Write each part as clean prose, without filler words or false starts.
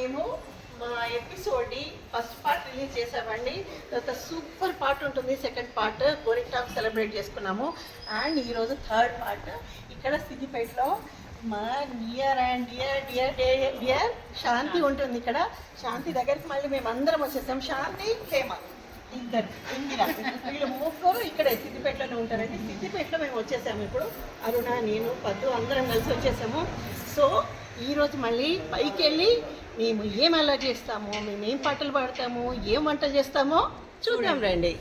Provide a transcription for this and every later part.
మేము మా ఎపిసోడ్ని first part release చేసామండి. తర్వాత సూపర్ పార్ట్ ఉంటుంది, సెకండ్ పార్ట్ గోరింటాకు సెలబ్రేట్ చేసుకున్నాము. అండ్ ఈరోజు థర్డ్ పార్ట్ ఇక్కడ సిద్దిపేటలో మా near and dear dear dear శాంతి ఉంటుంది. ఇక్కడ శాంతి దగ్గరికి మళ్ళీ మేము అందరం వచ్చేసాం. శాంతి హేమ ఇద్దరు ఇందిరా వీళ్ళు ముగ్గురు ఇక్కడే సిద్దిపేటలోనే ఉంటారండి. సిద్దిపేటలో మేము వచ్చేసాము. ఇప్పుడు అరుణ, నేను, పద్దు అందరం కలిసి వచ్చేసాము. సో ఈరోజు మళ్ళీ పైకి వెళ్ళి మేము ఏం అలా చేస్తామో, మేము ఏం పాటలు పాడతామో, ఏం వంటలు చేస్తామో చూద్దాం రండి.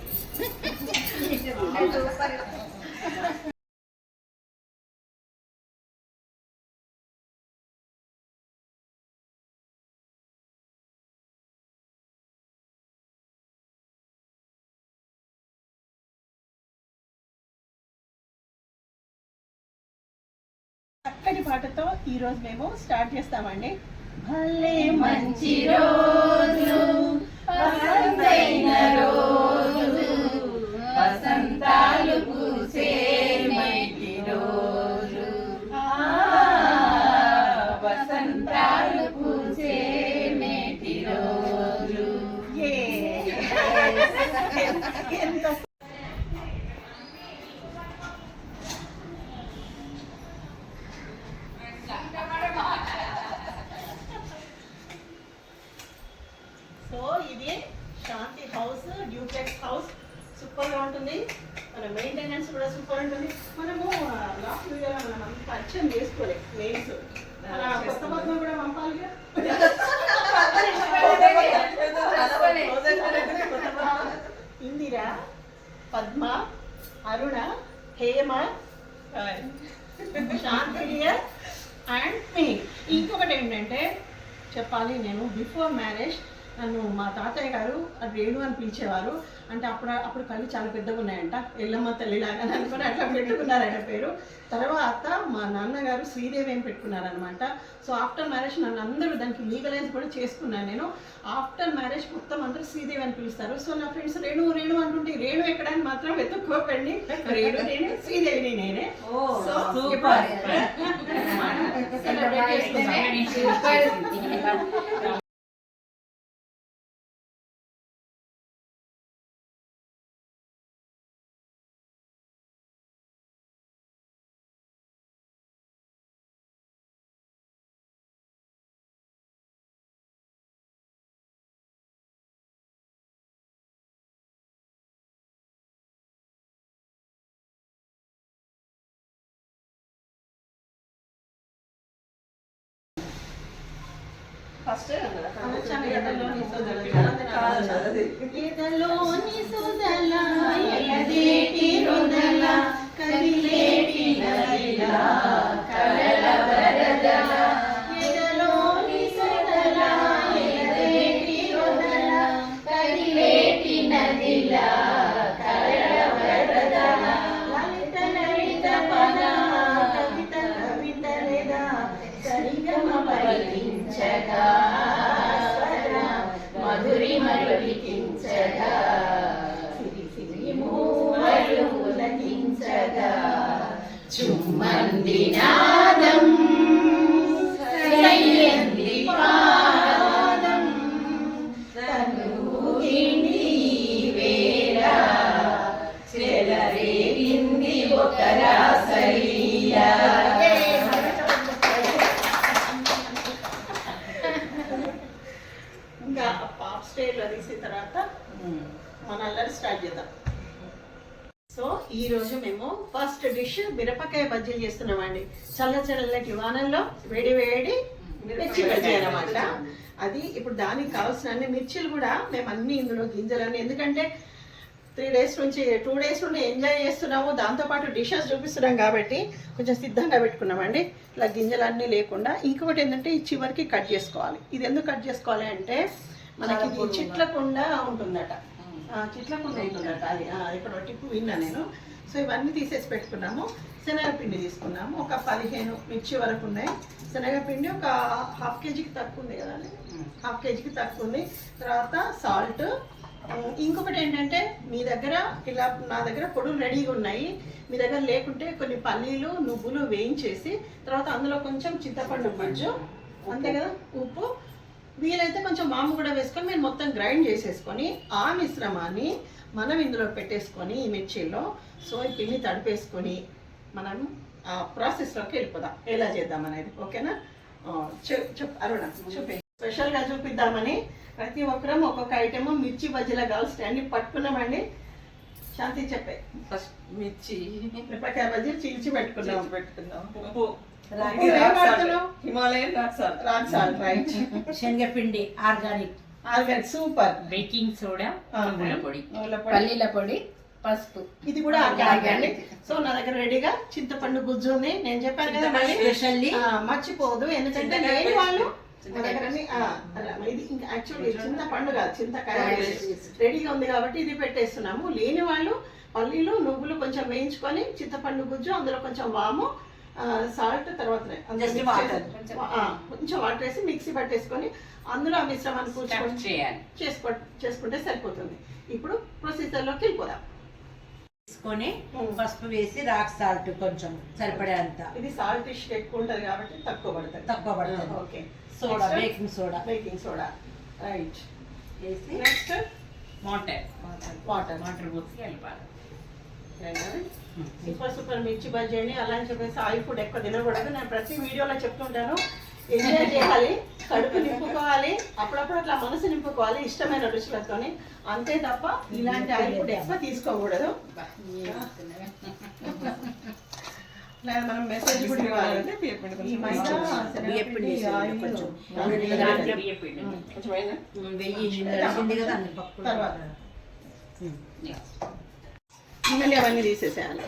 చక్కటి పాటతో ఈరోజు మేము స్టార్ట్ చేస్తామండి. భలే మంచి రోజు, వసంతైన రోజు, వసంతాలు పూసే మంచి రోజు, వసంతాలు పూసే మేటి రోజు. ఎంత ఇది శాంతి హౌస్, డ్యూప్లెక్స్ హౌస్. సూపర్గా ఉంటుంది. మన మెయింటెనెన్స్ కూడా సూపర్ ఉంటుంది. మనము లాస్ట్ వీడియోలో మనం పరిచయం చేసుకోలేదు మెయిన్స్. మన కొత్త పద్మ కూడా పంపాలిగా. ఇందిరా, పద్మ, అరుణ, హేమ, శాంతి అండ్ మీ. ఇంకొకటి ఏంటంటే చెప్పాలి, నేను బిఫోర్ మ్యారేజ్ నన్ను మా తాతయ్య గారు రేణు అని పిలిచేవారు. అంటే అప్పుడు కళ్ళు చాలా పెద్దగా ఉన్నాయంట, ఎల్లమ్మ తల్లిలాగా అనుకుని అట్లా పెట్టుకున్నారంట పేరు. తర్వాత మా నాన్నగారు శ్రీదేవి అని పెట్టుకున్నారనమాట. సో ఆఫ్టర్ మ్యారేజ్ నన్ను అందరూ దానికి లీగలైజ్ కూడా చేసుకున్నాను నేను. ఆఫ్టర్ మ్యారేజ్ మొత్తం అందరూ శ్రీదేవి అని పిలుస్తారు. సో నా ఫ్రెండ్స్ రేణు రేణు అంటుంటే రేణు ఎక్కడానికి మాత్రం వెతుక్కోకండి. రేణు నేనే, శ్రీదేవిని నేనే. ఫస్ట్ ఎదలోని సుదల ఎలదేటి రుదల కదిలేటి నదిలా కలల వరదల, ఎదలోని సుదల ఎలదేటి రుదల కదిలేటి నదిలా కలల వరదల, లలిత లలిత పద కవిత కవిత లేదా సరిగమ పలికించగా మధురి మరులికించగా సిరి సిరి మూవలు పులకించగా చుమ్మంది నాదం సయ్యంది పాదం తనూగింది వేళ చెలరేగింది ఒక రాసలీల. ఇంకా పాప్ స్టైల్లో తీసిన తర్వాత మన అల్లరి స్టార్ట్ చేద్దాం. సో ఈరోజు మేము ఫస్ట్ డిష్ మిరపకాయ బజ్జీలు చేస్తున్నామండి. చల్ల చల్లటి వానల్లో వేడి వేడి మిర్చి బజ్జీ అనమాట. అది ఇప్పుడు దానికి కావాల్సిన అన్ని మిర్చిలు కూడా మేము అన్ని ఇందులో గింజలన్నీ, ఎందుకంటే 2 డేస్ నుండి ఎంజాయ్ చేస్తున్నాము, దాంతోపాటు డిషెస్ చూపిస్తున్నాం కాబట్టి కొంచెం సిద్ధంగా పెట్టుకున్నామండి. ఇలా గిన్నెలన్నీ లేకుండా. ఇంకొకటి ఏంటంటే ఈ చివరికి కట్ చేసుకోవాలి. ఇది ఎందుకు కట్ చేసుకోవాలి అంటే మనకి ఇది చిట్లకుండా ఉంటుందట, చిట్లకుండా ఉంటుందట. అది ఇక్కడ టిప్పు విన్నా నేను. సో ఇవన్నీ తీసేసి పెట్టుకున్నాము. శనగపిండి తీసుకున్నాము, ఒక 15 మిర్చి వరకు ఉన్నాయి. శనగపిండి ఒక ½ కేజీకి తక్కువ ఉంది కదండి, ½ కేజీకి తక్కువ ఉంది. తర్వాత సాల్ట్. ఇంకొకటి ఏంటంటే మీ దగ్గర ఇలా నా దగ్గర పొడులు రెడీగా ఉన్నాయి, మీ దగ్గర లేకుంటే కొన్ని పల్లీలు నువ్వులు వేయించేసి తర్వాత అందులో కొంచెం చింతపండు గుజ్జు, అంతే కదా, ఉప్పు, వీలైతే కొంచెం వాము కూడా వేసుకొని మీరు మొత్తం గ్రైండ్ చేసేసుకొని ఆ మిశ్రమాన్ని మనం ఇందులో పెట్టేసుకొని ఈ మిర్చిలో సో ఈ పిండి తడిపేసుకొని మనం ఆ ప్రాసెస్లోకి వెళ్ళిపోదాం ఎలా చేద్దాం అనేది. ఓకేనా? అరుణ చూపి స్పెషల్గా చూపిద్దామని ప్రతి ఒక్కరం ఒక్కొక్క ఐటమ్ మిర్చి బజ్జీలా కావాల్సి అన్ని పట్టుకున్నామండి. శాంతి చెప్పే. ఫస్ట్ మిర్చి మిరపకాయ బజ్జీ చీల్చి పెట్టుకున్నాం. ఉప్పు, హిమాలయన్ రాక్ సాల్ట్, రైట్. శనగపిండి ఆర్గానిక్, సూపర్. బేకింగ్ సోడా, నువ్వుల పొడి, పల్లీల పొడి, పసుపు. ఇది కూడా ఆర్గానిక్. సో నా దగ్గర రెడీగా చింతపండు గుజ్జు ఉంది. నేను చెప్పాను కదా మళ్ళీ స్పెషల్లీ మర్చిపోదు, ఎందుకంటే లేని వాళ్ళు మా దగ్గర ఇది ఇంకా యాక్చువల్లీ చింతపండు కాదు చింతకాయ రెడీగా ఉంది కాబట్టి ఇది పెట్టేస్తున్నాము. లేని వాళ్ళు పల్లీలు నువ్వులు కొంచెం వేయించుకొని చింతపండు గుజ్జు, అందులో కొంచెం వాము, సాల్ట్, తర్వాత కొంచెం వాటర్ వేసి మిక్సీ పట్టేసుకొని అందులో ఆ మిశ్రమాన్ని చేసుకుంటే సరిపోతుంది. ఇప్పుడు ప్రొసీజర్లోకి వెళ్ళిపోదాం. తీసుకొని పసుపు వేసి రాక్ సాల్ట్ కొంచెం సరిపడేంత. ఇది సాల్ట్ ఇష్ట ఎక్కువ ఉంటుంది కాబట్టి తక్కువ పడుతుంది. Okay. Soda, baking soda, right. వేసి నెక్స్ట్ వాటర్ పోసి కలపాలి. సూపర్ మిర్చి బజ్జీ అని అలా అని చెప్పేసి ఆయిల్ ఫుడ్ ఎక్కువ తినకూడదు. నేను ప్రతి వీడియోలో చెప్తుంటాను, ఎంజాయ్ చేయాలి, కడుపు నింపుకోవాలి, అప్పుడప్పుడు అట్లా మనసు నింపుకోవాలి ఇష్టమైన రుచులతోని, అంతే తప్ప ఇలాంటి ఆయిల్ ఫుడ్ ఎక్కువ తీసుకోకూడదు. మనం మెసేజ్ కూడా ఇవ్వాలంటే మళ్ళీ అవన్నీ తీసేసేయాలి.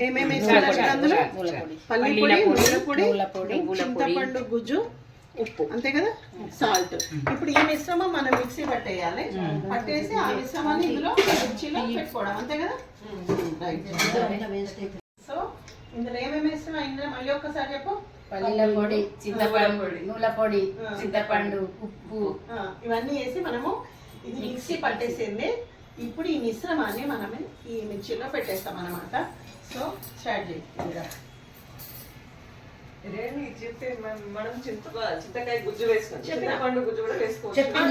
ఏమేమి అందులో పల్లి పొడి, నువ్వుల పొడి, చింతపండు గుజ్జు, ఉప్పు, అంతే కదా, సాల్ట్. ఇప్పుడు ఈ మిశ్రమం మనం మిక్సీ పట్టేయాలి. పట్టేసి ఆ మిశ్రమాన్ని ఇందులో మిర్చిలో పెట్టుకోవడం, అంతే కదా. సో ఇందులో ఏమేమి వేస్తాం ఇందులో మళ్ళీ ఒక్కసారి చెప్పు. పల్లీల పొడి, చింతపండు, నువ్వుల పొడి, చింతపండు, ఉప్పు, ఇవన్నీ వేసి మనము ఇది మిక్సీ పట్టేసింది. ఇప్పుడు ఈ మిశ్రమాన్ని మనం ఈ మిర్చిలో పెట్టేస్తాం అన్నమాట. సో స్టార్ట్ చేయాలి. మనం చింతకాయ గుజ్జు వేసుకోవాలి, చింతపండు గుజ్జు కూడా వేసుకోవాలి. చెప్పిన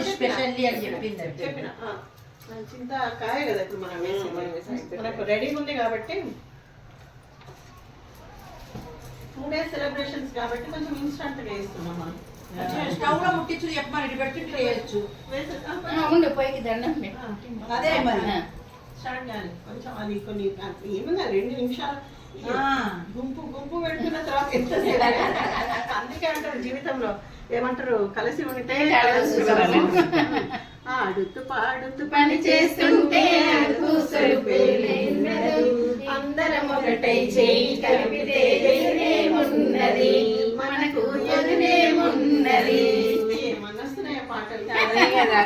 చింతకాయ కదా ఇప్పుడు మనం వేసి మనకు రెడీగా ఉంది కాబట్టి 2 days సెలబ్రేషన్స్ కాబట్టి కొంచెం ఇన్స్టంట్ వేస్తున్నాం మనం. స్టవ్ లో ముట్టించు చెప్పమని పెట్టి చేయొచ్చు. పోయికి దండం అదే మరి స్టార్ట్ చేయాలి. కొంచెం అది కొన్ని ఏమన్నా 2 నిమిషాలు గుంపు పెడుతున్న తర్వాత ఎంతసేపు. అందుకే అంటారు జీవితంలో ఏమంటారు, కలిసి ఉంటే ఆడుతూ పాడుతూ పని చేస్తుంటే అందరం ఒకటై చేయి కలిపితే ఉన్నది మనకు ఎదురేమున్నది. ఏమన్నొస్తున్నాయి పాటలు కదా.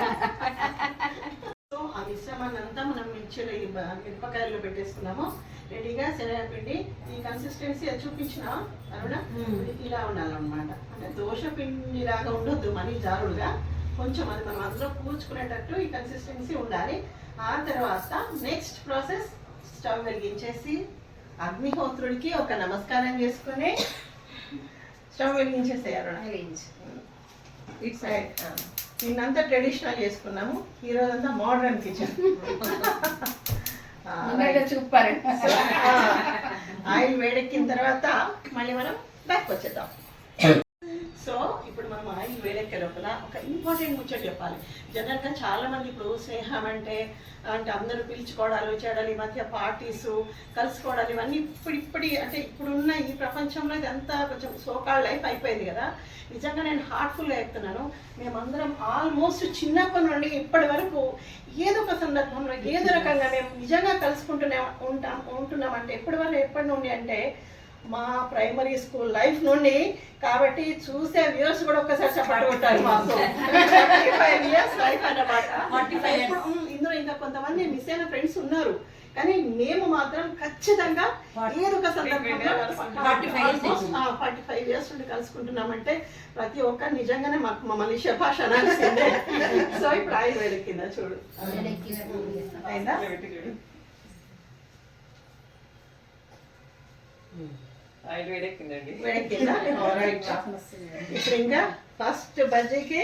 సో ఆ మిశ్రమాన్ని అంతా మనం మిరపకాయల్లో పెట్టేసుకున్నాము. రెడీగా శనగపిండి ఈ కన్సిస్టెన్సీ అది చూపించిన అరుణ ఇలా ఉండాలన్నమాట. అంటే దోశ పిండి లాగా ఉండొద్దు, మరీ జారుడుగా, కొంచెం అది మనం అందులో పూడ్చుకునేటట్టు ఈ కన్సిస్టెన్సీ ఉండాలి. ఆ తర్వాత నెక్స్ట్ ప్రాసెస్ స్టవ్ వెలిగించేసి అగ్నిహోత్రుడికి ఒక నమస్కారం చేసుకుని స్టవ్ వెలిగించేసేయాలి. ఇట్ సైడ్ నిన్నంతా ట్రెడిషనల్ చేసుకున్నాము, ఈరోజంతా మోడర్న్ కిచెన్. సూపర్. ఆయిల్ వేడెక్కిన తర్వాత మళ్ళీ మనం బ్యాక్ వచ్చేద్దాం. సో ఇప్పుడు మనం ఆయిల్ వేడెక్కే లోపల ఒక ఇంపార్టెంట్ ముచ్చట చెప్పాలి. జనరల్గా చాలా మంది ఇప్పుడు స్నేహం అంటే అందరూ పిలుచుకోవడాలు చేయడాలు, ఈ మధ్య పార్టీస్ కలుసుకోవడాలు, ఇవన్నీ ఇప్పుడి అంటే ఇప్పుడున్న ఈ ప్రపంచంలో ఇదంతా కొంచెం సోకాల్ లైఫ్ అయిపోయింది కదా. నిజంగా నేను హార్ట్ఫుల్గా చెప్తున్నాను, మేమందరం ఆల్మోస్ట్ చిన్నప్పటి నుండి ఇప్పటి వరకు ఏదో ఒక సందర్భంలో ఏదో రకంగా మేము నిజంగా కలుసుకుంటూనే ఉంటున్నామంటే ఎప్పటి నుండి అంటే మా ప్రైమరీ స్కూల్ లైఫ్ నుండి. కాబట్టి చూసే వ్యూవర్స్ కూడా ఒక్కసారి చెప్పట్టు కొట్టారు. మాకు 45 years లైఫ్ అన్నమాట. ఇందులో ఇంకా కొంతమంది మిస్ అయిన ఫ్రెండ్స్ ఉన్నారు, కానీ మేము మాత్రం ఖచ్చితంగా ఏదో ఒక సందర్భంలో 45 years నుండి కలుసుకుంటున్నామంటే ప్రతి ఒక్క నిజంగానే మాకు మమ్మల్ని శభాష్ అనాల్సిందే. సో ఇప్పుడు ఆయిల్ వేడెక్కిందా చూడు, అయిందా? ఆయిల్ వేడెక్కిందండి. వేడెక్కిందా? Alright. ఇప్పుడు ఇంకా ఫస్ట్ బజ్జీకి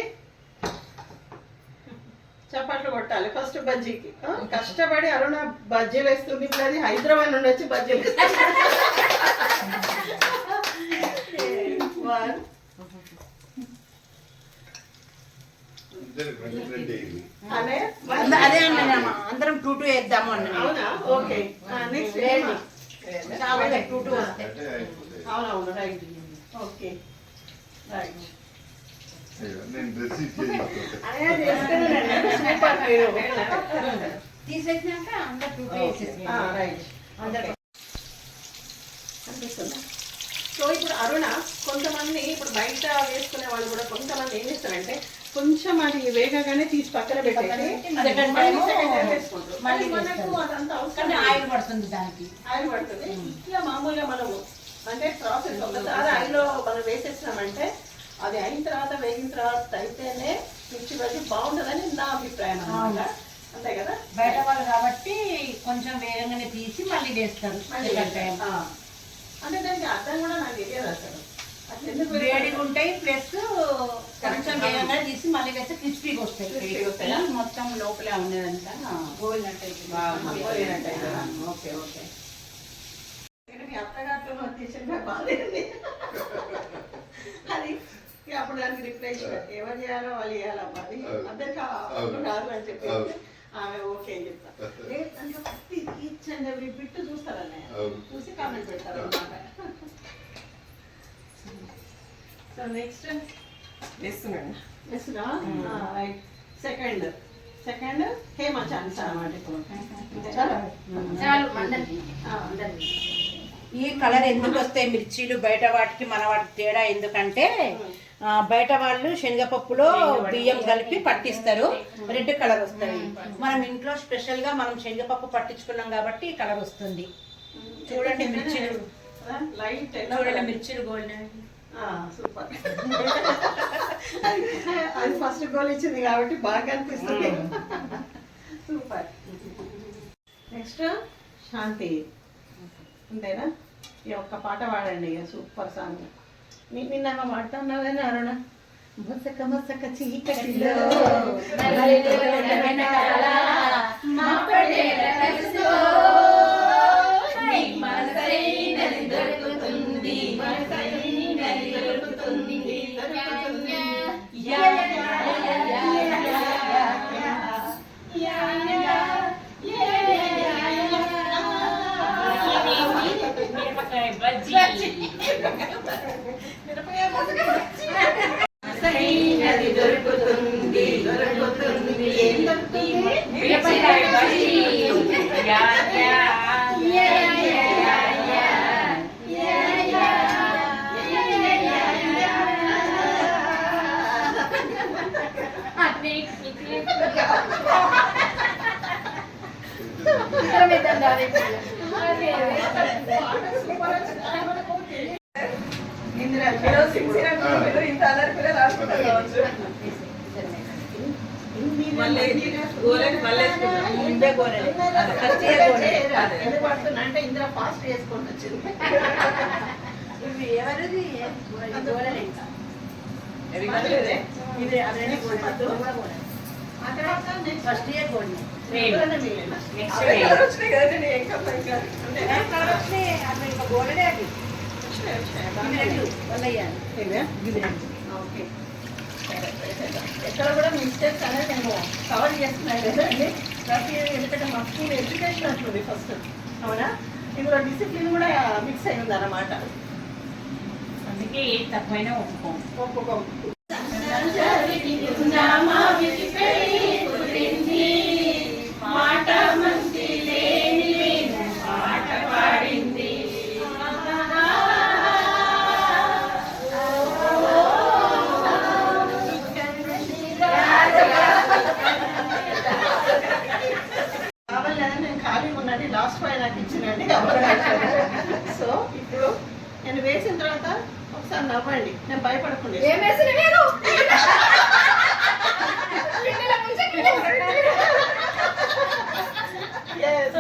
చప్పట్లు కొట్టాలి. ఫస్ట్ బజ్జీకి కష్టపడి అరుణ బజ్జీలు వేస్తుంది. ఇప్పుడు అది హైదరాబాద్ నుండి వచ్చి బజ్జీలు వేస్తుంది. అదే అదే అన్నాను, అందరం 2-2 వేద్దాము అన్నాను. అవునా? ఓకే. నెక్స్ట్ చాలా 2-2 వస్తాయి. అవునవును, రైట్. Okay, right. అదే చేస్తున్నానండి. సూపర్ మీరు. తీసేసినాక అందరు 2-2 వేసేసి రైట్. అందరు అనిపిస్తుందా? సో ఇప్పుడు అరుణ కొంతమంది ఇప్పుడు బయట వేసుకునే వాళ్ళు కూడా కొంతమంది ఏం చేస్తారంటే కొంచెం అది వేగగానే తీసి పక్కన పెట్టేసి సెకండ్ మళ్ళీ టైం second time వేసుకుంటారు. మళ్ళీ అది మనకు వేస్తారు. అదంతా అవసరం కానీ లేదు. ఆయిల్ పడుతుంది దానికి. ఆయిల్ పడుతుంది. ఇట్లా మామూలుగా మనము అంటే ప్రాసెస్ ఒకసారి ఆయిల్లో మనం వేసేసినామంటే అది అయిన తర్వాత వేగిన తర్వాత అయితేనే మిర్చి బజ్జీ బాగుంటుందని నా అభిప్రాయం అన్నమాట. అంతే కదా? బయట వాళ్ళు కాబట్టి కొంచెం వేగంగానే తీసి మళ్ళీ వేస్తారు సెకండ్ టైం. అంటే దానికి అర్థం కూడా నాకు తెలియదు అసలు. అట్లా ఎందుకు వేస్తారు? వేడిగా ఉంటాయి, ప్లస్ కొంచెం వేగంగా తీసి మళ్ళీ వేస్తే క్రిస్పీగా వస్తాయి. Crispy గా వస్తాయా? మొత్తం లోపల ఉన్నదంతా గోలినట్టు పోయినట్టు కదా? Okay, okay. మీ అత్తగారితో తీసిన బాగాలేండి. అది ఇక అప్పుడు దానికి రిప్లేస్ ఎవరు చేయాలో వాళ్ళు చేయాలమ్మా. అది అందరికీ రాదు అని చెప్పి ఆమె ఓకే అని చెప్తా. దాంట్లో ఈచ్ అండ్ ఎవ్రీ బిట్ చూస్తారన్నయ్య, చూసి కామెంట్ పెడతారు అన్నమాట. సో నెక్స్ట్ వేస్తున్నాండి. రైట్. సెకండ్ హేమ ఛాన్స్ అన్నమాట. ఇప్పుడు చాలు అందరికి. ఈ కలర్ ఎందుకు వస్తాయి మిర్చీలు బయట వాటికి మన వాటికి తేడా ఎందుకంటే బయట వాళ్ళు శనగపప్పులో బియ్యం కలిపి పట్టిస్తారు, రెడ్ కలర్ వస్తుంది. మనం ఇంట్లో స్పెషల్ గా మనం శనగపప్పు పట్టించుకున్నాం కాబట్టి ఈ కలర్ వస్తుంది. చూడండి మిర్చీలు, లైట్ చూడండి మిర్చీలు గోల్డెన్. సూపర్. అది ఫస్ట్ గోల్ ఇచ్చింది కాబట్టి బాగా అనిపిస్తుంది. సూపర్. నెక్స్ట్ శాంతి, అంతేనా? ఈ ఒక్క పాట పాడండి, ఇక సూపర్ సాంగ్. నిన్న పాడుతున్నావేనా అరుణ? మసక మసక చీకటిలో దొరుకుతుంది దొరుకుతుంది. ఏం దొరుకుతుంది? ఇంత అల్లరి పిల్లలు ఆడుకుంటారు కావచ్చు. మళ్ళీ గోలకి మళ్ళీ వేసుకుంటాం. ముందే గోరెలు ఎందుకు పడుతున్నా అంటే ఇందులో ఫాస్ట్ చేసుకొని వచ్చింది. ఇవి ఎవరిది గోరెలు ఇంకా ఇది మళ్ళీ ఇది అవన్నీ గోరెలు. ఆ తర్వాత next ఫస్ట్ ఇయర్ గోల్డ్ ఇందులోనే మిగిలిన. వచ్చినాయి కదండి, నేను ఇంకా ఇంకా అంటే ఇంకా గోల్డే అది వచ్చినాయి, వచ్చినాయి. ఇవి రెండు వల్లయ్యాలి. ఇవే? ఇవి రెండు. ఓకే. ఎక్కడ కూడా మిస్టేక్స్ అనేది నేను కవర్ చేస్తున్నాను కదండి. ప్రతి ఎందుకంటే మా స్కూల్ ఎడ్యుకేషన్ అంటుంది ఫస్ట్, అవునా? ఇందులో డిసిప్లిన్ కూడా మిక్స్ అయి ఉంది అన్నమాట. అందుకే ఏం తక్కువైనా ఒప్పుకోం. ఒప్పుకోం. మాట మంచి లేని పాట పాడింది. కావాలని నేను ఖాళీ ఉన్నది లాస్ట్ ఫైవ్ నాకు ఇచ్చినండి. సో ఇప్పుడు నేను వేసిన తర్వాత ఒకసారి నవ్వండి, నేను భయపడకుండా. ఏం వేసిన నేను Yes.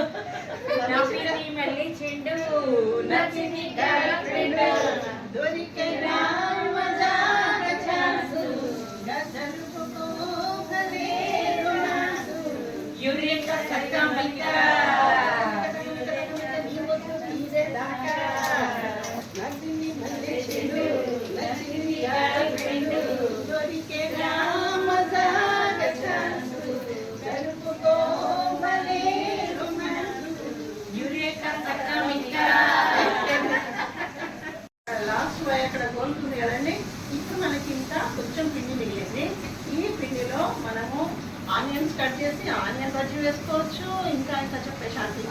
మళ్ళీ చెండు నచ్చింది చక్కా మిక్క నీ ముద్దు తీరే దాకా నచ్చింది మల్లేశుడు నచ్చింది ఆడపిల్లు దొరికేనా మజాగా ఛాన్సు జరుపుకో భలే రొమాన్సు యురేకా చక్కా మిక్క లాస్ట్ అక్కడ కోలుతుంది కదండి. ఇప్పుడు మనకి ఇంకా కొంచెం పిండి మిగిలింది. ఈ పిండిలో మనము ఆనియన్స్ కట్ చేసి ఆనియన్ బజ్జీ వేసుకోవచ్చు. ఇంకా ఇంకా చెప్పే శాంతి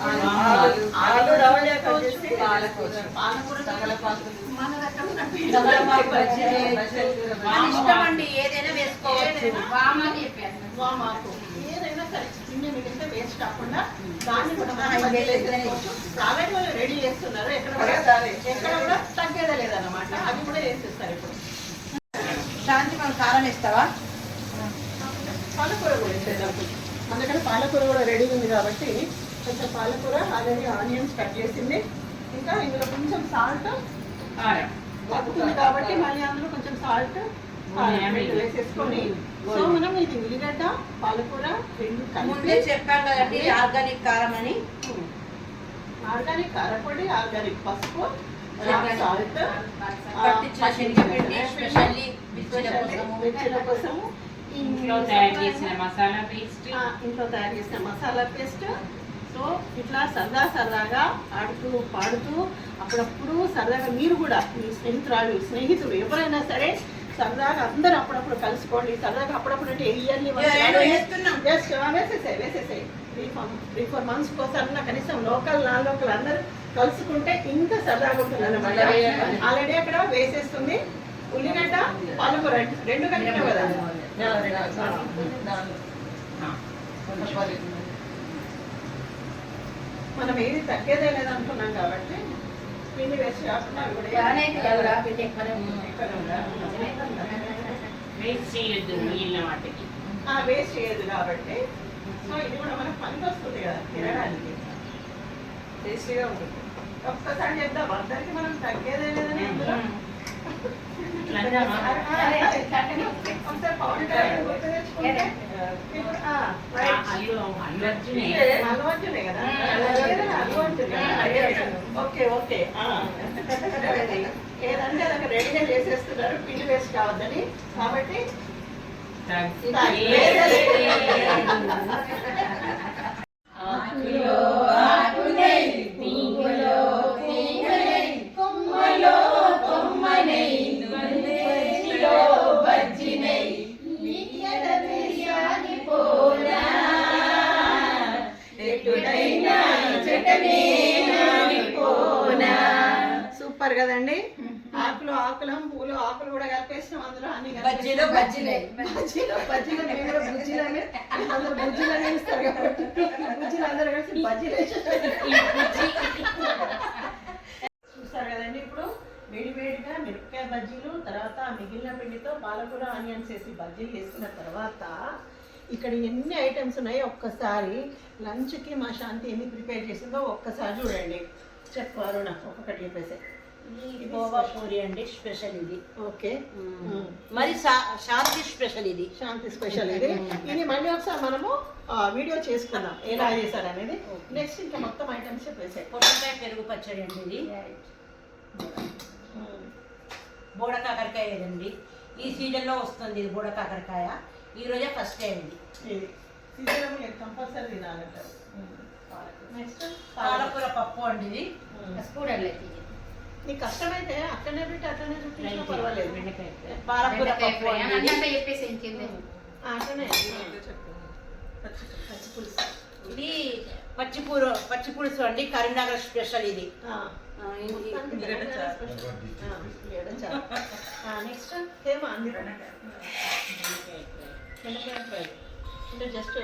ఆలు రవ్వ కట్ చేసి పాలకూర మన రకమైన తమలపాకు బజ్జీ చేయొచ్చు. మన ఇష్టం అండి, ఏదైనా వేసుకోవచ్చు. వామని చెప్పాను. వామాకు ఏదైనా సరే పిండి మిగిలితే వేస్ట్ కాకుండా దాన్ని కూడా మనం బజ్జీలు వేసుకోవచ్చు. ఆల్రెడీ వాళ్ళు రెడీ చేస్తున్నారు. ఎక్కడ కూడా తగ్గేదే లేదన్నమాట. అది కూడా వేసేస్తారు ఇప్పుడు. శాంతి మనం కారం వేస్తావా? పాలకూర కూడా వేసేద్దాం. మన దగ్గర పాలకూర కూడా రెడీ ఉంది కాబట్టి కొంచెం పాలకూర ఆల్రెడీ ఆనియన్స్ కట్ చేసింది. ఇంకా ఇందులో కొంచెం సాల్ట్ పడుతుంది కాబట్టి మళ్ళీ అందులో కొంచెం సాల్ట్ వేసేసుకొని సో మనం ఇది ఉల్లిగడ్డ పాలకూర రెండు ముందే చెప్పాం కదండి ఆర్గానిక్ కారం అని. ఆర్గానిక్ కారపొడి, ఆర్గానిక్ పసుపు, సాల్ట్, పట్టించిన శనగపిండి, స్పెషల్లీ మిర్చిల కోసము ఇంట్లో తయారు చేసిన మసాలా పేస్ట్. ఇంట్లో తయారు చేసిన మసాలా పేస్ట్. సో ఇట్లా సరదాగా ఆడుతూ పాడుతూ అప్పుడప్పుడు సరదాగా మీరు కూడా మీ స్నేహితులు ఎవరైనా సరే సరదాగా అందరూ అప్పుడప్పుడు కలుసుకోండి. సరదాగా అప్పుడప్పుడు అంటే ఇయర్లీ జస్ట్ వేసేసాయి 3-4 months కోసారి కనీసం లోకల్ నాన్ లోకల్ అందరూ కలుసుకుంటే ఇంకా సరదాగా ఉంటుంది అన్నమాట. ఆల్రెడీ అక్కడ వేసేస్తుంది ఉల్లిగడ్డ పాలకూర రెండు కలిపినాం కదా. మనం ఏది తగ్గేదే లేదనుకున్నాం కాబట్టి పిండి వేస్ట్ కాకుండా వేస్ట్ చేయొద్దు మిగిలిన వాటికి. వేస్ట్ చేయదు కాబట్టి సో ఇది కూడా మనకు పనికి వస్తుంది కదా తినడానికి. టేస్టీగా ఉంటుంది. ఒక్కసారి చెప్దాం అందరికి మనం తగ్గేదే లేదని అందులో ఒకసారి పౌడర్ గుర్తు తెచ్చుకుంటే అలవాటునే కదా. ఓకే ఓకే ఏదంటే అది రెడీగా చేసేస్తున్నారు పిండి వేస్ట్ కావద్దని. కాబట్టి సూపర్ కదండి. ఆకులం పూలు ఆకులు కూడా కలిపేసినాం అందులో అన్ని బజ్జీలో బజ్జీలే బజ్జీలు మేము కూడా బుజ్జీలనే అందరూ బుజ్జీలనే ఇస్తారు కాబట్టి బుజ్జీలు అందరూ కలిసి బజ్జీలు చూస్తారు కదండి. ఇప్పుడు వేడివేడిగా మిరపకాయ బజ్జీలు తర్వాత మిగిలిన పిండితో పాలకూర ఆనియన్స్ వేసి బజ్జీలు వేసుకున్న తర్వాత ఇక్కడ ఎన్ని ఐటమ్స్ ఉన్నాయో ఒక్కసారి లంచ్కి మా శాంతి ఎన్ని ప్రిపేర్ చేసిందో ఒక్కసారి చూడండి. చెప్పారు నాకు ఒక్కొక్కటి చెప్పేసి. ఇది గోవా పూరి అండి, స్పెషల్ ఇది. ఓకే మరి శాంతి స్పెషల్ ఇది. శాంతి స్పెషల్ ఇది. ఇది మళ్ళీ ఒకసారి మనము వీడియో చేసుకుందాం ఎలా చేశారు అనేది. నెక్స్ట్ ఇంకా మొత్తం ఐటమ్స్ చెప్పేసాయి. పొట్టకాయ పెరుగు పచ్చడి అండి ఇది. బోడ కాకరకాయ ఏదండి ఈ సీజన్లో వస్తుంది. ఇది బోడ కాకరకాయ ఈ రోజే ఫస్ట్ టైం ఇది. ఇది సీజన్ కంపల్సరీ తినాలంటారు. నెక్స్ట్ పాలకూర పప్పు అండి ఇది. స్కూడర్లో నీకు కష్టమైతే అక్కడనే పెట్టి అట్లనే చూపించినా పర్వాలేదు. పాలకూర పప్పు అండి ఇది. చెప్పేసి ఇంకేంది అట్లనే పచ్చి పులుసు. ఇది పచ్చి పులుసు అండి, కరీంనగర్ స్పెషల్ ఇది. నెక్స్ట్ ఏమో అంది అంటే జస్ట్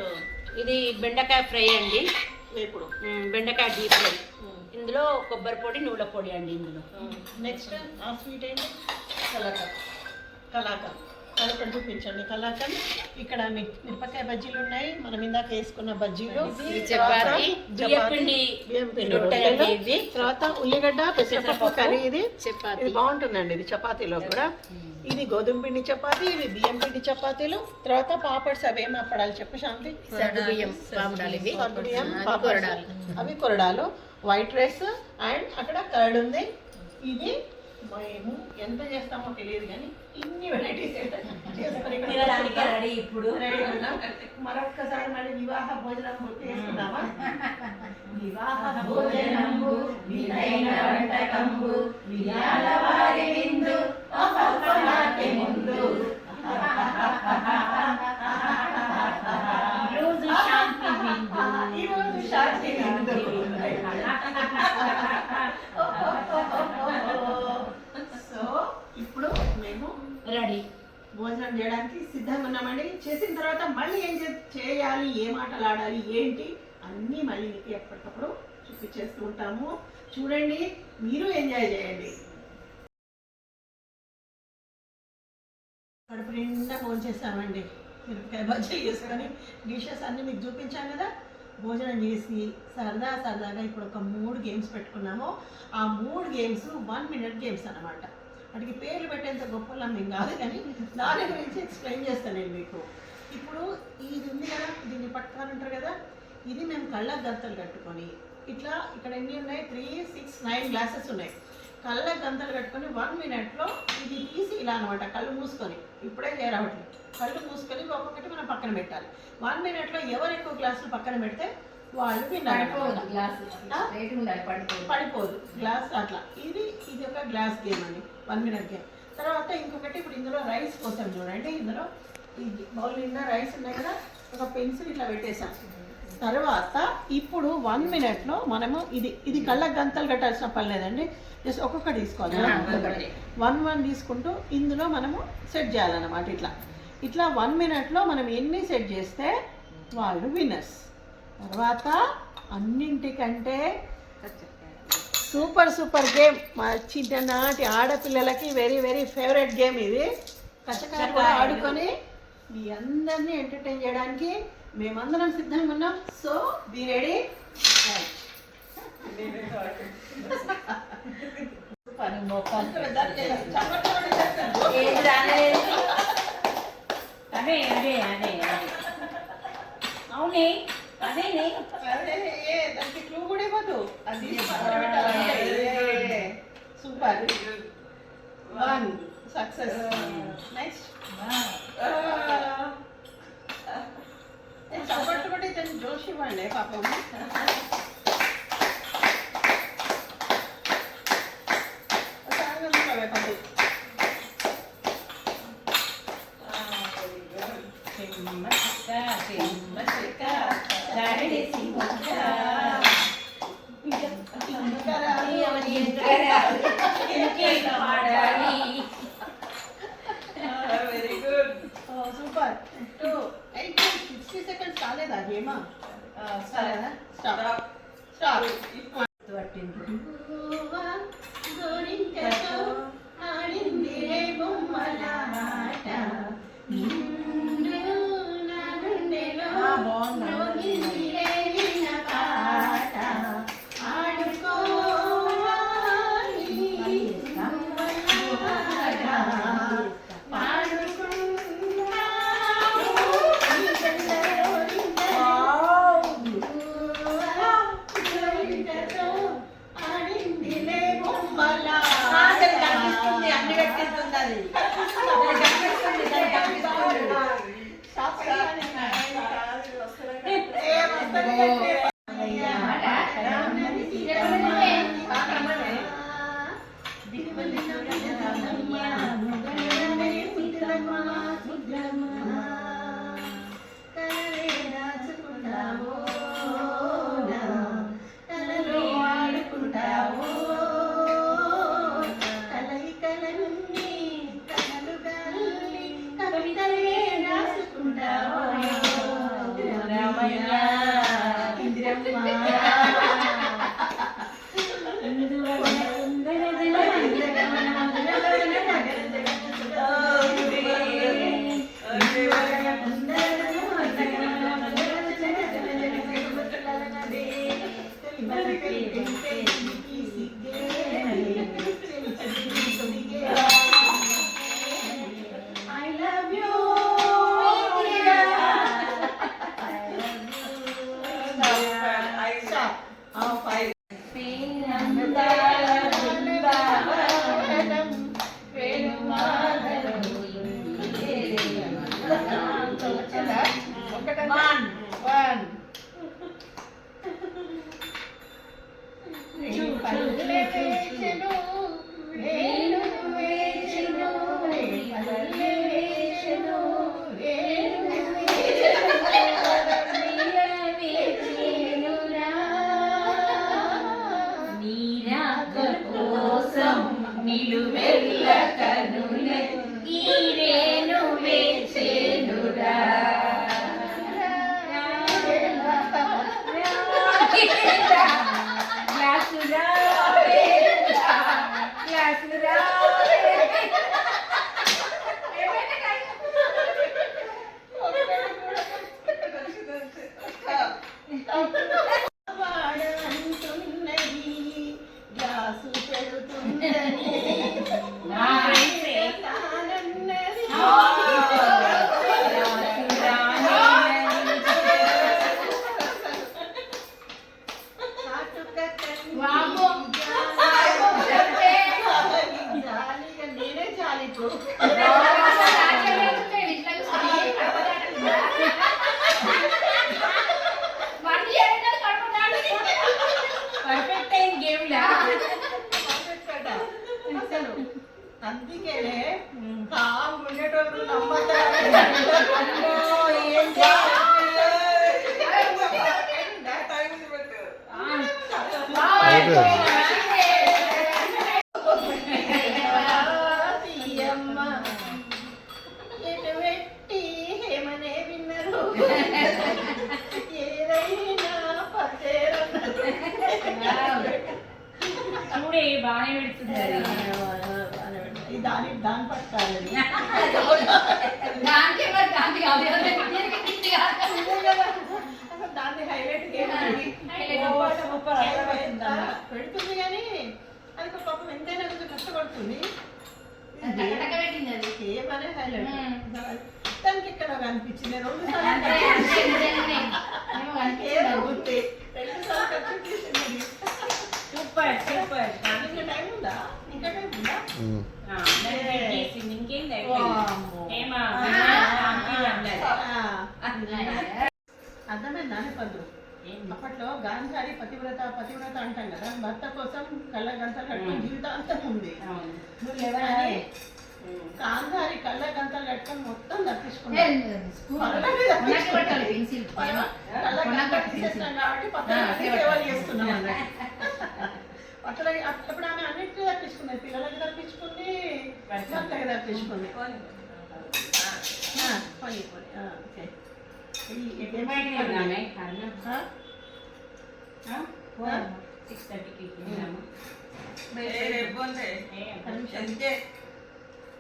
ఇది బెండకాయ ఫ్రై అండి. వేపుడు బెండకాయ డీప్ ఫ్రై. ఇందులో కొబ్బరి పొడి నువ్వుల పొడి అండి ఇందులో. నెక్స్ట్ ఆ స్వీట్ ఏంటి కలాకండ్ చూపించండి. కలాకండ్ ఇక్కడ మిరపకాయ బజ్జీలు ఉన్నాయి. మనం ఇందాక వేసుకున్న బజ్జీలు, బియ్యం పిండి రొట్టెలు, తర్వాత ఉల్లిగడ్డ పెసరపప్పు కర్రీ. ఇది బాగుంటుందండి ఇది చపాతీలో కూడా. ఇది గోధుమ పిండి చపాతీ, ఇవి బియ్యం పిండి చపాతీలు. తర్వాత పాపడ్స్, అవి ఏం అప్పడాలు చెప్పు శాంతి? సగ్గుబియ్యం పాపడాలు ఇవి. సగ్గుబియ్యం అవి పాపడ్స్. కొరడాలు. అవి కొరడాలు. వైట్ రైస్ అండ్ అక్కడ కర్డ్ ఉంది. ఇది మేము ఎంత చేస్తామో తెలియదు కానీ ఇన్ని వెరైటీస్ రెడీ ఇప్పుడు. మరొక్కసారి మళ్ళీ వివాహ భోజనం పూర్తి చేసుకుందామా? వివాహ భోజనంబు విధైన వంటకంబు వియాల వారి విందు అపల్పనాటి ముందు. ఈరోజు శాంతి విందు. ఈరోజు శాంతి విందు. సో ఇప్పుడు మేము రెడీ భోజనం చేయడానికి సిద్ధంగా ఉన్నామండి. చేసిన తర్వాత మళ్ళీ ఏం చేయాలి, ఏ మాటలు ఆడాలి, ఏంటి అన్నీ మళ్ళీ మీకు ఎప్పటికప్పుడు చూపించేస్తూ ఉంటాము. చూడండి, మీరు ఎంజాయ్ చేయండి. కడుపు నిండా భోజనం చేసామండి. మిరపకాయ బజ్జీ చేసుకొని డిషెస్ అన్నీ మీకు చూపించాను కదా. భోజనం చేసి సరదాగా ఇప్పుడు ఒక 3 గేమ్స్ పెట్టుకున్నాము. ఆ 3 గేమ్స్ 1 minute గేమ్స్ అన్నమాట. వాటికి పేర్లు పెట్టేంత గొప్పలా మేము కాదు, కానీ దాని గురించి ఎక్స్ప్లెయిన్ చేస్తాను నేను మీకు. ఇప్పుడు ఇది ఉంది కదా, దీన్ని పట్టుకోవాలంటారు కదా, ఇది మేము కళ్ళకు గంతలు కట్టుకొని ఇట్లా, ఇక్కడ ఎన్ని ఉన్నాయి, 3, 6, 9 గ్లాసెస్ ఉన్నాయి. కళ్ళకు గంతలు కట్టుకొని 1 minute ఇది తీసి ఇలా అనమాట, కళ్ళు మూసుకొని, ఇప్పుడే చేరవట్లేదు, కళ్ళు మూసుకొని ఒక్కొక్కటి మనం పక్కన పెట్టాలి. 1 minute ఎవరు ఎక్కువ గ్లాసులు పక్కన పెడితే వాళ్ళు పడిపోదు గ్లాస్ అట్లా. ఇది ఒక గ్లాస్ గేమ్ అండి, 1 minute గేమ్. తర్వాత ఇంకొకటి, ఇప్పుడు ఇందులో రైస్ కోసం చూడండి, ఇందులో ఈ బౌల్ నిండా రైస్ ఉన్నాయి కదా, ఒక పెన్సిల్ ఇట్లా పెట్టేసాం. తర్వాత ఇప్పుడు 1 minute మనము ఇది కళ్ళకు గంతలు కట్టాల్సిన పని లేదండి, జస్ట్ ఒక్కొక్కటి తీసుకోవాలి. 1 తీసుకుంటూ ఇందులో మనము సెట్ చేయాలన్నమాట. ఇట్లా 1 minute మనం ఎన్ని సెట్ చేస్తే వాళ్ళు విన్నర్స్. తర్వాత అన్నింటికంటే సూపర్ గేమ్, మా చిన్ననాటి ఆడపిల్లలకి వెరీ ఫేవరెట్ గేమ్ ఇది. కచ్చకాయలు కూడా ఆడుకొని మీ అందరినీ ఎంటర్టైన్ చేయడానికి మేమందరం సిద్ధంగా ఉన్నాం. So be ready. అవునే అదే దానికి క్లూ కూడా ఇవ్వదు, అది సూపర్. 1 సక్సెస్. నెక్స్ట్ చప్పట్లు కూడా ఇతను జోష్ ఇవ్వండి పాపం. Very good, super. 60 seconds కాలేదా గేమా? స్టాప్. ఆడిందిరే బొమ్మలాట, వచ్చిందా? ఒకటంటే One. one. పల్లె వేచెను, వేణువు వేచెను, పల్లె వేచెను, వేణువు వేచెను, వీణ వేచెనురా. నీ రాక కోసం నిలువెల్ల కనులే ఈ రేణు వేచెనురా. వాడంటున్నది గ్లాసు పెడుతున్నది తానన్నది కాటుక జాలిగా నేనే జాలి ఇప్పుడు పర్ఫెక్ట్ అయిన గేమ్ లా. అసలు అందుకేనే కాము ఉండేటోళ్ళు నమ్మతారు ఏం తీయమ్మ ఎటు పెట్టి ఏమనే విన్నరు ఏదైనా పదేరన్నారు చూడే బాగానే పెడుతున్నారు. దాని పట్టాలి దానికి మరి దానికి కాదు అసలు దాన్ని హైలైట్ పెడుతుంది కానీ అది పాపం ఎంతైనా కొంచెం కష్టపడుతుంది పెట్టింది అది. ఏమనే హైలైట్ దానికి ఎక్కడ కనిపించింది రెండు సార్లు కనిపించింది సూపర్ సూపర్. ఇంకా టైం ఉందా ఇంకా టైం ఉందా ఇంకేం అర్థమైందా పద్దు అప్పట్లో గాంధారి పతివ్రత పతివ్రత అంటాం కదా భర్త కోసం కళ్ళ గంతలు కట్టుకుని జీవితాంతం ఉంది కానీ గాంధారి కళ్ళ గంతలు కట్టుకొని మొత్తం తప్పించుకున్నాడు కాబట్టి పక్కన సేవలు చేస్తున్నాం అన్నట్టు అట్లా అప్పుడు ఆమె అన్నిటికీ తప్పించుకున్నది పిల్లలకి తప్పించుకుంది భర్తకి తప్పించుకుంది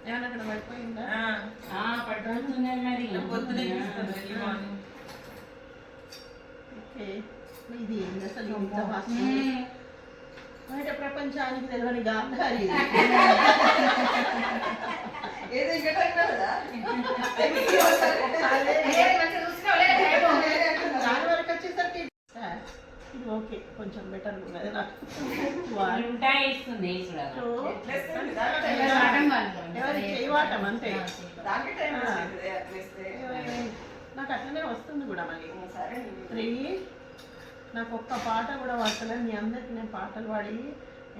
ఏమన్నా అక్కడ పడిపోయిందా పడుతున్నారు మరి ఓకే ఇది అసలు ఇంత భాష బయట ప్రపంచానికి తెలియని గాంధారి దాని వరకు వచ్చేసరికి ఇది ఓకే కొంచెం బెటర్ ఉన్నది నాకు ఎవరి చేయవాటం అంతే నాకు అట్లనే వస్తుంది కూడా మళ్ళీ 3 నాకు ఒక్క పాట కూడా వస్తలేదు మీ అందరికి నేను పాటలు పాడి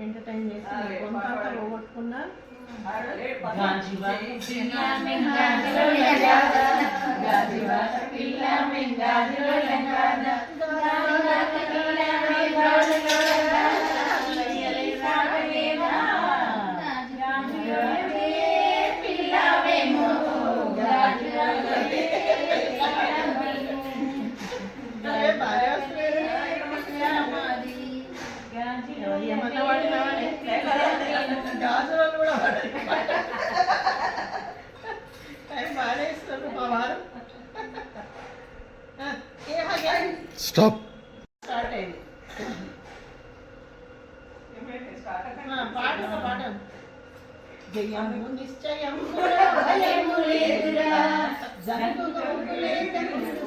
ఎంటర్టైన్ చేసి కొంత పోగొట్టుకున్నా ఏమన్నా వాడినావని గాజులు కూడా టైం బాగానే ఇస్తారు మా వారు స్టాప్ స్టార్ట్ అయింది పాట పాట జయము నిశ్చయము భయము లేదురా జరుగుతూ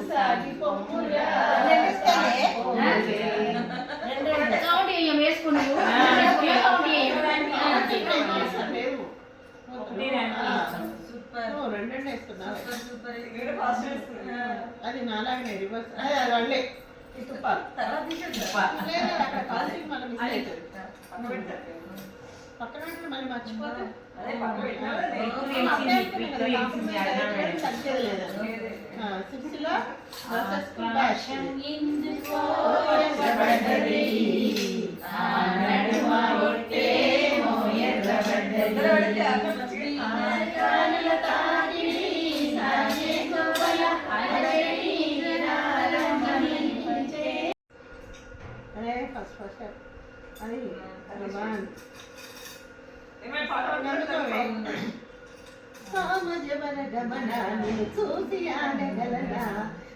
సాగిపోమురా వేసుకున్నావు లేవు నువ్వు రెండు వేసుకున్నావు. ఇక్కడ ఫాస్ట్ వేస్తుంది. అది నాలాగనే రివర్స్. అది వాళ్ళే ఈ తుప్ప లేదా అక్కడ కాల్చి మనం మిస్ అవుతుంది. పక్కన ఉంటే మళ్ళీ మర్చిపోతే అదే పక్కన పెట్టినా తగ్గేది లేదండి. సిక్స్లో వర్సెస్ డాష్. అదే ఫస్ట్ అది బాగుంది. సామజవర గమన నిన్ను చూసి ఆడగలనా,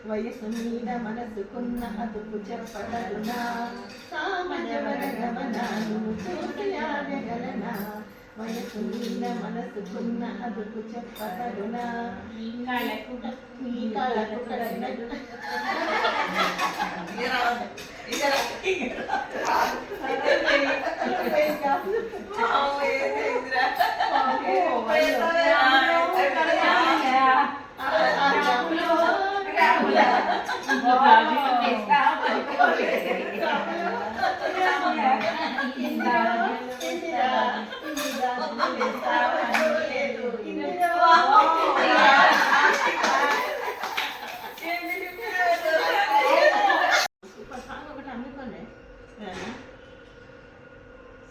వయసు మీద మనసుకున్న అదుపు చెప్పగలనా. సామజవర గమన నిన్ను చూసి ఆడగలనా, వయసు మీద మనసుకున్న అదుపు చెప్పగలనా. ఈ కాళ్ళకు కట్టిన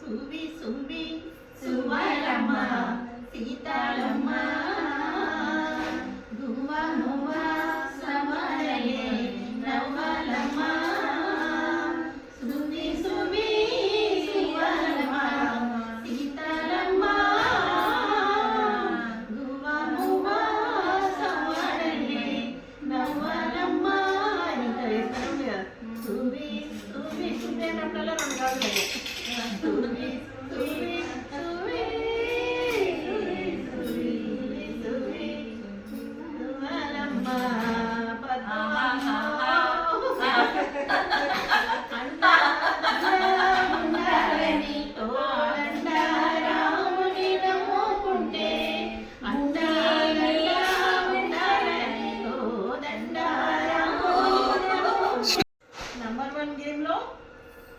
సువి సువి సువలమ్మ సీతాలమ్మ గువ్వ మువ్వ సమరయే నవ్వలమ్మ. సువి సువి సువలమ్మ సీతాలమ్మ గువ్వ మువ్వ సమరయే నవ్వలమ్మ. ఇంకా వేస్తున్నాం కదా. సువి సువి సువి అన్నప్పుడల్లా రెండు కాదు. సువి సువి సువి సువి సువి సువలమ్మ పద్మమ్మ. అంటారని తోడండ రాముని నమ్ముకుంటే, అంటారని తోడండ రాముని. నంబర్ 1 గేమ్ లో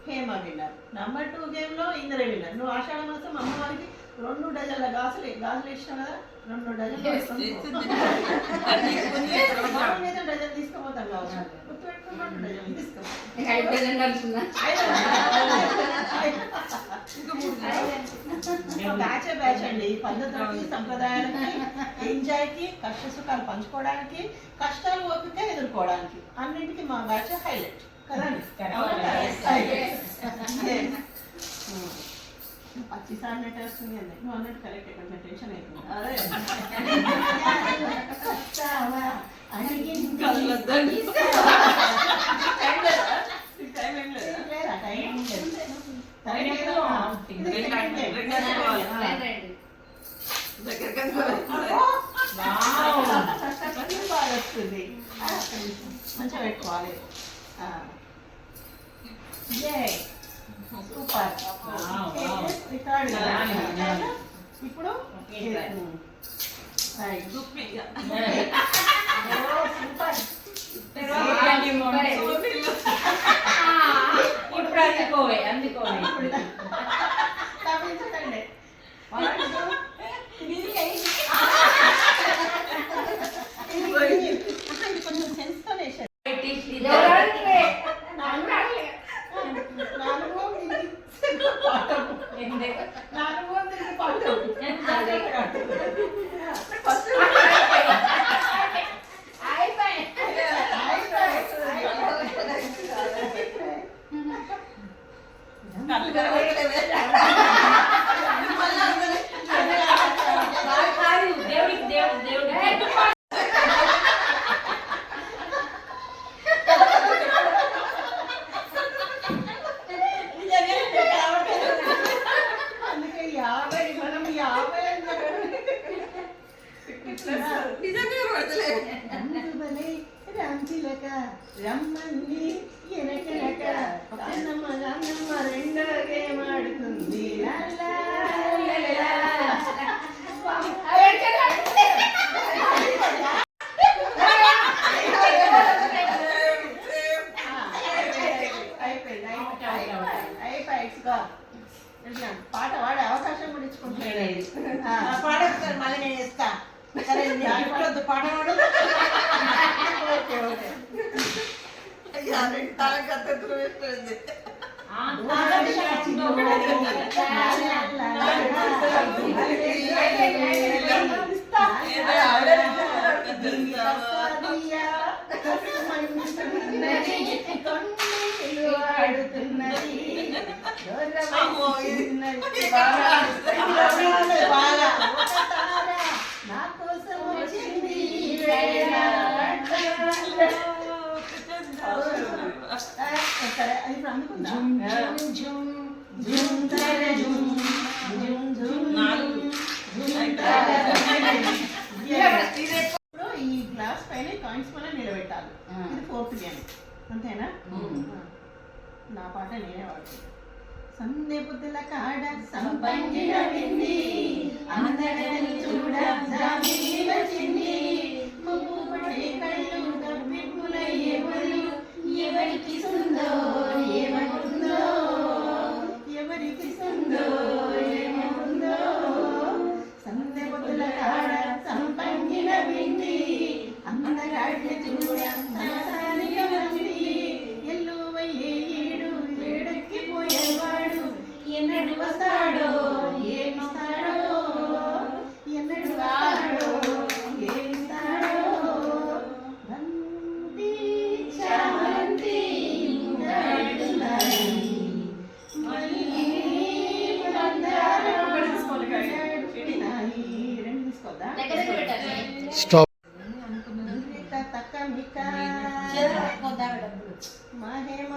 హేమ విన్నర్, నంబర్ 2 గేమ్ లో ఇంద్ర విన్నర్. నువ్వు ఆషాఢ మాసం అమ్మవారికి 2 డజన్ల గాజులు వేసినావు కదా, 2 డజన్లు డజన్ తీసుకుపోతాం కావచ్చు. గుర్తుపెట్టుకుని 2 డజన్లు తీసుకో. బ్యాచ్ అండి. పద్ధతులకి సంప్రదాయాలకి ఎంజాయ్కి కష్ట సుఖాలు పంచుకోవడానికి కష్టాలు ఓపిక ఎదుర్కోవడానికి అన్నింటికి మా బ్యాచ్ హైలైట్ కదండి. పచ్చిసారి నెట్ వస్తుంది అండి. నువ్వు అన్నట్టు కరెక్ట్. కొంచెం టెన్షన్ అవుతుంది. వస్తుంది మంచిగా పెట్టుకోవాలి. సూపర్. ఇప్పుడు సూపర్. తప్పించకండి. కొంచెం సెన్స్ తో వేసారు. రాంచిలక రమ్మని ఎనకెనక అన్నమ్మ నాన్నమ్మ రెండో గేమ్ ఆడుతుంది. నా కోసం వచ్చింది సరే ఇప్పుడు అందుకుందాం. ఇప్పుడు ఈ గ్లాస్ పైన కాయిన్స్ పైన నిలబెట్టాలి. ఇది ఫోర్త్ గేమ్ అంతేనా? నా పాట నేనే వాడుతుంది. సందే బుద్ధుల కాడ సంపంగిన వింది అందరని చూడ జాబిలి వచ్చింది ముగ్గు పడే కళ్ళు తప్పిప్పుల ఎవరు ఎవరికి సుందో ఏమనుందో ఎవరికి సుందో ఏమనుందో సందే బుద్ధుల కాడ సంపంగిన వింది అందరాడిని చూడ సాసానిగా మంది ఎల్లువయ్యే ఏడు ఏడెక్కిపోయేవాడు ఎన్నడు వస్తాడో ఏమిస్తాడో ఎన్నడు వస్తాడో ఏమిస్తాడో బంతి చామంతి నడునాయి మళ్ళీ మందారం పెట్టినాయి. రెండు తీసుకోద్దా? Stop. తక్క మిక్క మహేమ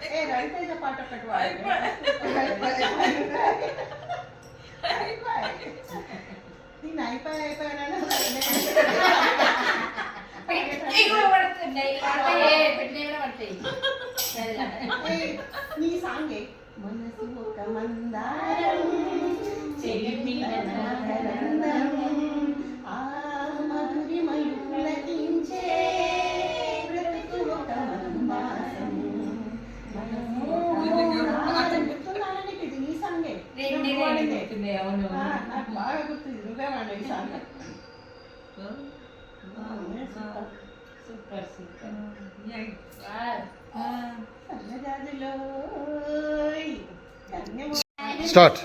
ఏ రవితేజ పాట ఒకటి నేను అయిపోయాను నీ సాంగే మనసు ఒక మందారం చెలిమిలనాదనందం ఆ మధురిమలు పులకించే బ్రతుకు ఒక మన్మాసం మనసు గుర్తున్నానని ఇది నీ సాంగే నాకు బాగా గుర్తుంది. నువ్వే వాడు ఈ సాంగ్. సూపర్ సూపర్ సన్నజాజులో కన్య Start.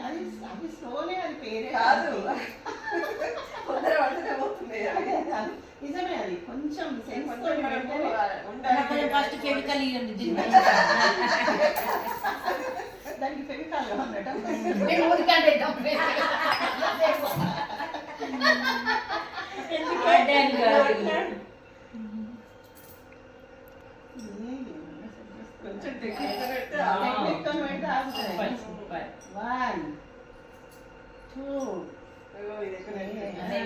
అది స్లోనే అది పేరే కాదు. నిజమే అది కొంచెం ఫస్ట్ కెమికల్ ఇవ్వండి దానికి ఫెవికాల్ అన్నట్టు కొంచెం టెక్నిక్ పెడితే సూపర్ 1 2 ఇది ఎక్కడ అదే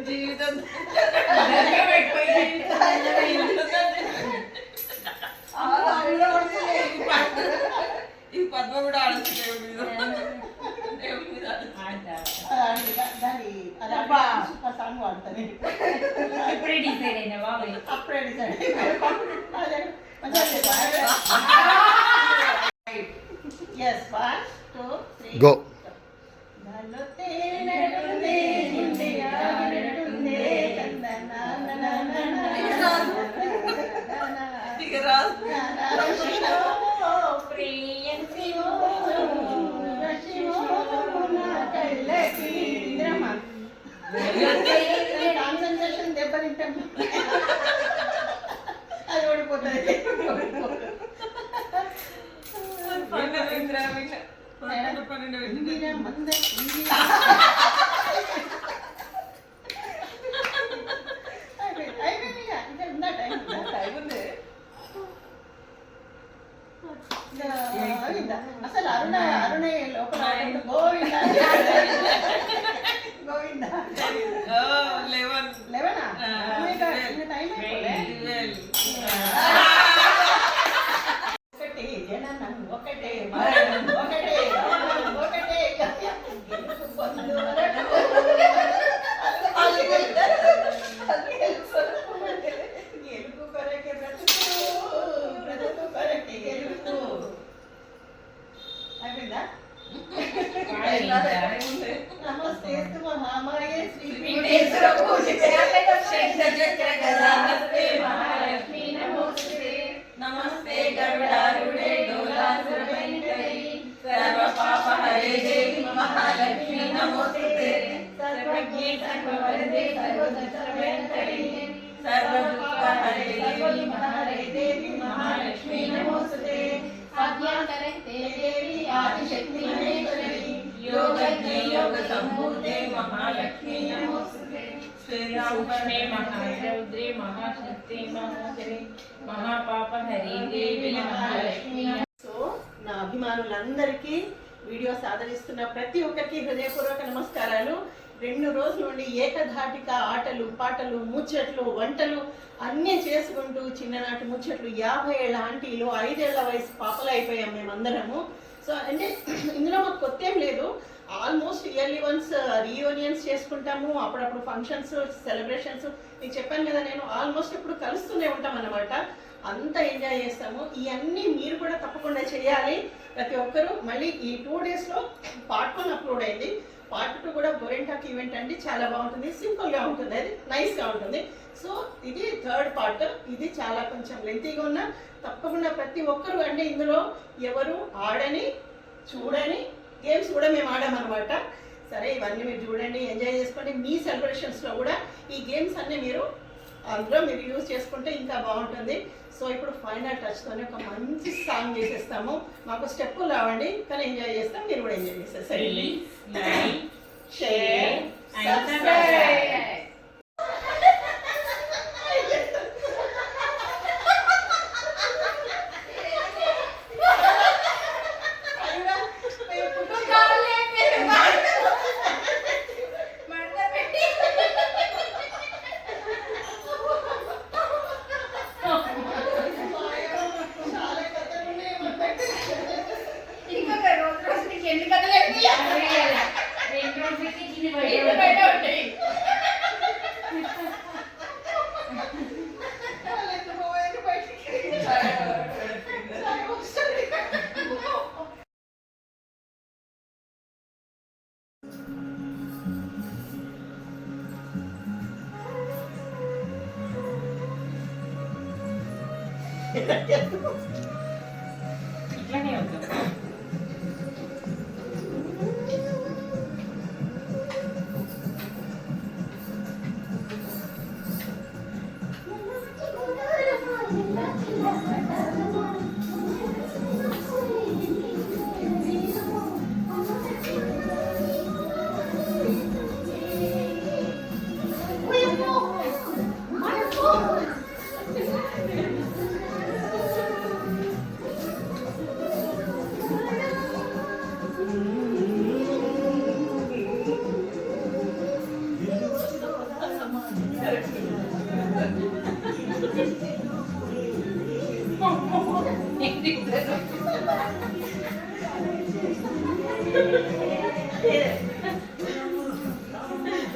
జీవితం ఈ పద్మ కూడా ఆడుతుంది దేవుడి మీద సాంగ్ వాడతాను ఇప్పుడే డిసైడ్ అయినా బాబాయ్ అప్పుడే డిసైడ్ yes 1 2 3 Go. నాలో తేనెడుందే నిండే ఆనెడుందే ఇక రాదు ఇందిరా మంద ఇందిరా. అయిపోయింది ఇక. ఇంకా ఉందా టైం ఉందా? టైం ఉంది. గోవిందా. అసలు అరుణ లోపల గోవిందా గోవిందా. 11 ఇంకా టైం అయిపోలే. ఒకటే జననం ఒకటే మరణం ఒకటే మరణం ఒకటే గెలుపు పొందువరకు. గెలుపు కొరకే బ్రతుకు బ్రతుకు కొరకే గెలుపు. అయిపోయిందా? నమస్తే మహామాయే శ్రీ పీఠేశ్వర పూజితే శంఖచక్ర గదాస్తే మహాలక్ష్మీ నమోస్తుతే. నమస్తే గరుడారూఢే డోలాసురభయంకరీ సర్వ పాప హరే దేవి మహాలక్ష్మీ నమోస్తుతే. సర్వజ్ఞే సర్వవరదే సర్వసర్వభయంకరీ సర్వ దుఃఖ హరే దేవి మహాలక్ష్మీ మహాలక్ష్మీ నమోస్తుతే. ఆజ్ఞాకరహితే దేవి ఆదిశక్తి మహేశ్వరి योगज्ञे योग संभूते महालक्ष्मी नमोस्तुते. सूक्ष्मे महारौद्रे महाशक्ति महाशरे महापाप हरे देवी महालक्ष्मी. సో నా అభిమానులందరికీ వీడియో సాధనిస్తున్న ప్రతి ఒక్కరికి హృదయపూర్వక నమస్కారాలు. 2 రోజుల నుండి ఏకధాటిక ఆటలు పాటలు ముచ్చట్లు వంటలు అన్నీ చేసుకుంటూ చిన్ననాటి ముచ్చట్లు 50 ఏళ్ళ ఆంటీలు 5 ఏళ్ల వయసు పాపలు అయిపోయాం మేమందరము. సో అంటే ఇందులో మాకు కొత్త ఏం లేదు. ఆల్మోస్ట్ ఇయర్లీ వన్స్ రీయూనియన్స్ చేసుకుంటాము. అప్పుడప్పుడు ఫంక్షన్స్ సెలబ్రేషన్స్ మీకు చెప్పాను కదా, నేను ఆల్మోస్ట్ ఇప్పుడు కలుస్తూనే ఉంటాం అన్నమాట. అంతా ఎంజాయ్ చేస్తాము. ఇవన్నీ మీరు కూడా తప్పకుండా చేయాలి ప్రతి ఒక్కరూ. మళ్ళీ ఈ 2 డేస్లో పార్ట్ 1 అప్లోడ్ అయింది. పార్ట్ 2 కూడా గోరెంటాక్ ఈవెంట్ అండి, చాలా బాగుంటుంది, సింపుల్గా ఉంటుంది, అది నైస్గా ఉంటుంది. సో ఇది 3rd పార్ట్. ఇది చాలా కొంచెం లెంతీగా ఉన్న తప్పకుండా ప్రతి ఒక్కరు అంటే ఇందులో ఎవరు ఆడని చూడని గేమ్స్ కూడా మేము ఆడామన్నమాట. సరే ఇవన్నీ మీరు చూడండి, ఎంజాయ్ చేసుకోండి. మీ సెలబ్రేషన్స్లో కూడా ఈ గేమ్స్ అన్నీ మీరు అందులో మీరు యూజ్ చేసుకుంటే ఇంకా బాగుంటుంది. సో ఇప్పుడు ఫైనల్ టచ్తోనే ఒక మంచి సాంగ్ చేసేస్తాము. మాకు స్టెప్పులు రావండి కానీ ఎంజాయ్ చేస్తాం, మీరు కూడా ఎంజాయ్ చేసేస్తారు. Share subscribe. ఇట్లానే ఉంటుంది.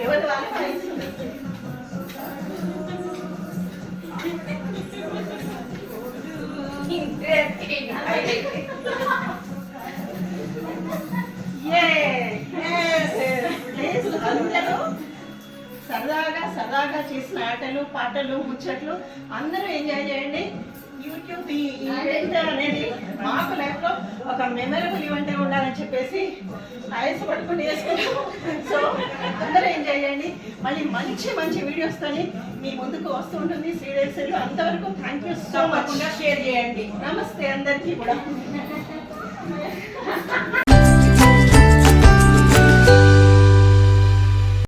ఎవరి వాళ్ళ అందరూ సరదాగా చేసిన ఆటలు పాటలు ముచ్చట్లు అందరూ ఎంజాయ్ చేయండి. యూట్యూబ్ ఈ ఈవెంట్ అనేది మాకు లైఫ్లో ఒక మెమరబుల్ ఈవెంట్ ఉండాలని చెప్పేసి ఐస్ పట్టుకుని వేసుకున్నాము. సో అందరూ ఎంజాయ్ చేయండి. మళ్ళీ మంచి వీడియోస్తో మీ ముందుకు వస్తూ ఉంటుంది సీరియల్స్లో. అంతవరకు thank you so much. Share చేయండి. నమస్తే అందరికీ కూడా.